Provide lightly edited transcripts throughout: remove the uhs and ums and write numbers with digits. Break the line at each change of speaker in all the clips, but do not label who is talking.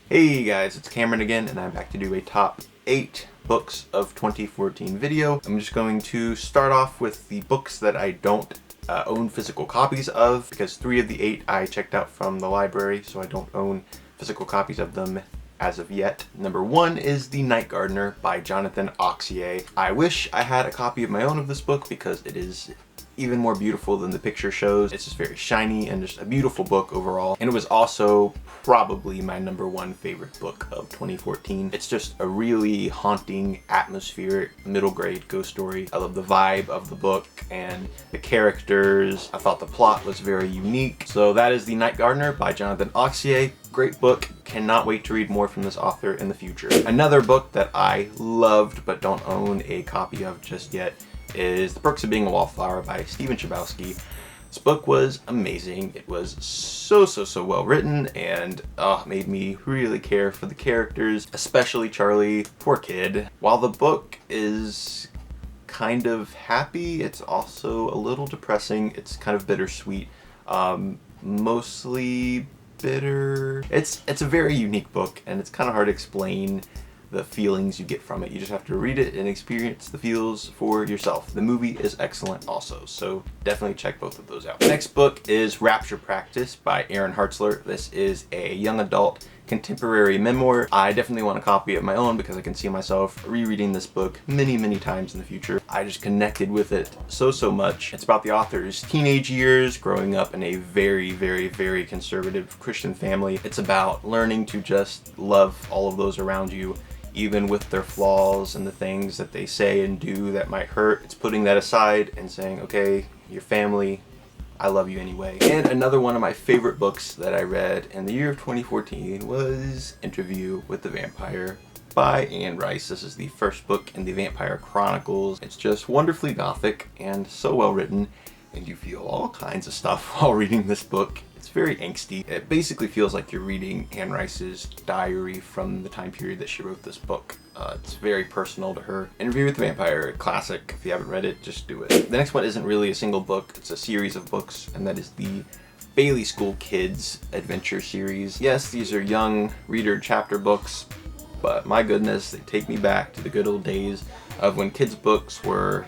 Hey guys, it's Cameron again, and I'm back to do a top 8 books of 2014 video. I'm just going to start off with the books that I don't own physical copies of, because 3 of the 8 I checked out from the library, so I don't own physical copies of them as of yet. Number 1 is The Night Gardener by Jonathan Auxier. I wish I had a copy of my own of this book because it is even more beautiful than the picture shows. It's just very shiny and just a beautiful book overall. And it was also probably my number 1 favorite book of 2014. It's just a really haunting, atmospheric, middle grade ghost story. I love the vibe of the book and the characters. I thought the plot was very unique. So that is The Night Gardener by Jonathan Auxier. Great book. Cannot wait to read more from this author in the future. Another book that I loved but don't own a copy of just yet is The Perks of Being a Wallflower by Stephen Chbosky. This book was amazing. It was so well written and made me really care for the characters, especially Charlie. Poor kid. While the book is kind of happy, it's also a little depressing. It's kind of bittersweet. Mostly bitter. It's a very unique book, and it's kind of hard to explain the feelings you get from it. You just have to read it and experience the feels for yourself. The movie is excellent also, so definitely check both of those out. The next book is Rapture Practice by Aaron Hartzler. This is a young adult contemporary memoir. I definitely want a copy of my own because I can see myself rereading this book many times in the future. I just connected with it so much. It's about the author's teenage years, growing up in a very conservative Christian family. It's about learning to just love all of those around you, even with their flaws and the things that they say and do that might hurt. It's putting that aside and saying, okay, your family, I love you anyway. And another one of my favorite books that I read in the year of 2014 was Interview with the Vampire by Anne Rice. This is the first book in the Vampire Chronicles. It's just wonderfully gothic and so well written, and you feel all kinds of stuff while reading this book. It's very angsty. It basically feels like you're reading Anne Rice's diary from the time period that she wrote this book. It's very personal to her. Interview with the Vampire, classic. If you haven't read it, just do it. The next one isn't really a single book, it's a series of books, and that is the Bailey School Kids Adventure series. Yes, these are young reader chapter books, but my goodness, they take me back to the good old days of when kids' books were,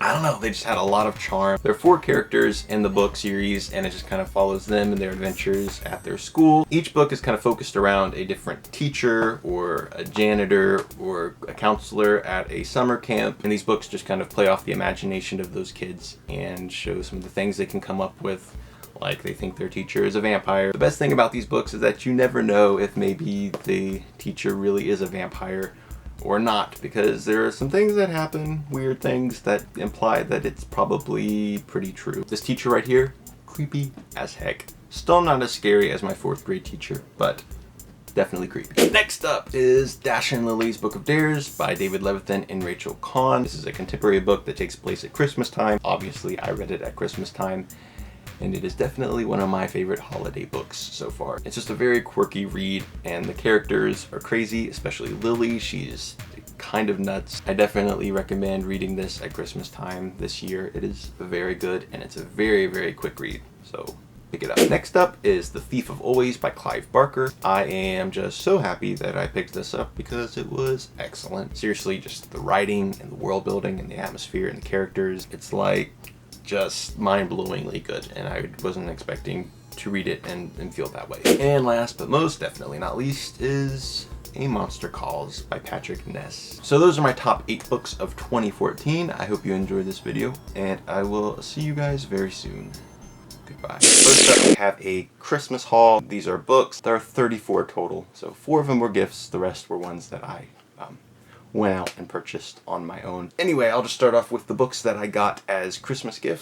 I don't know, they just had a lot of charm. There are 4 characters in the book series, and it just kind of follows them and their adventures at their school. Each book is kind of focused around a different teacher or a janitor or a counselor at a summer camp, and these books just kind of play off the imagination of those kids and show some of the things they can come up with, like they think their teacher is a vampire. The best thing about these books is that you never know if maybe the teacher really is a vampire or not, because there are some things that happen, weird things that imply that it's probably pretty true. This teacher right here, creepy as heck. Still not as scary as my 4th grade teacher, but definitely creepy. Next up is Dash and Lily's Book of Dares by David Levithan and Rachel Kahn. This is a contemporary book that takes place at Christmas time. Obviously, I read it at Christmas time, and it is definitely one of my favorite holiday books so far. It's just a very quirky read, and the characters are crazy, especially Lily. She's kind of nuts. I definitely recommend reading this at Christmas time this year. It is very good, and it's a very quick read, so pick it up. Next up is The Thief of Always by Clive Barker. I am just so happy that I picked this up because it was excellent. Seriously, just the writing and the world building and the atmosphere and the characters. It's like just mind-blowingly good, and I wasn't expecting to read it and feel that way. And last but most definitely not least is A Monster Calls by Patrick Ness. So those are my top 8 books of 2014. I hope you enjoyed this video, and I will see you guys very soon. Goodbye. First up, we have a Christmas haul. These are books. There are 34 total, so 4 of them were gifts. The rest were ones that I went out and purchased on my own. Anyway, I'll just start off with the books that I got as Christmas gifts.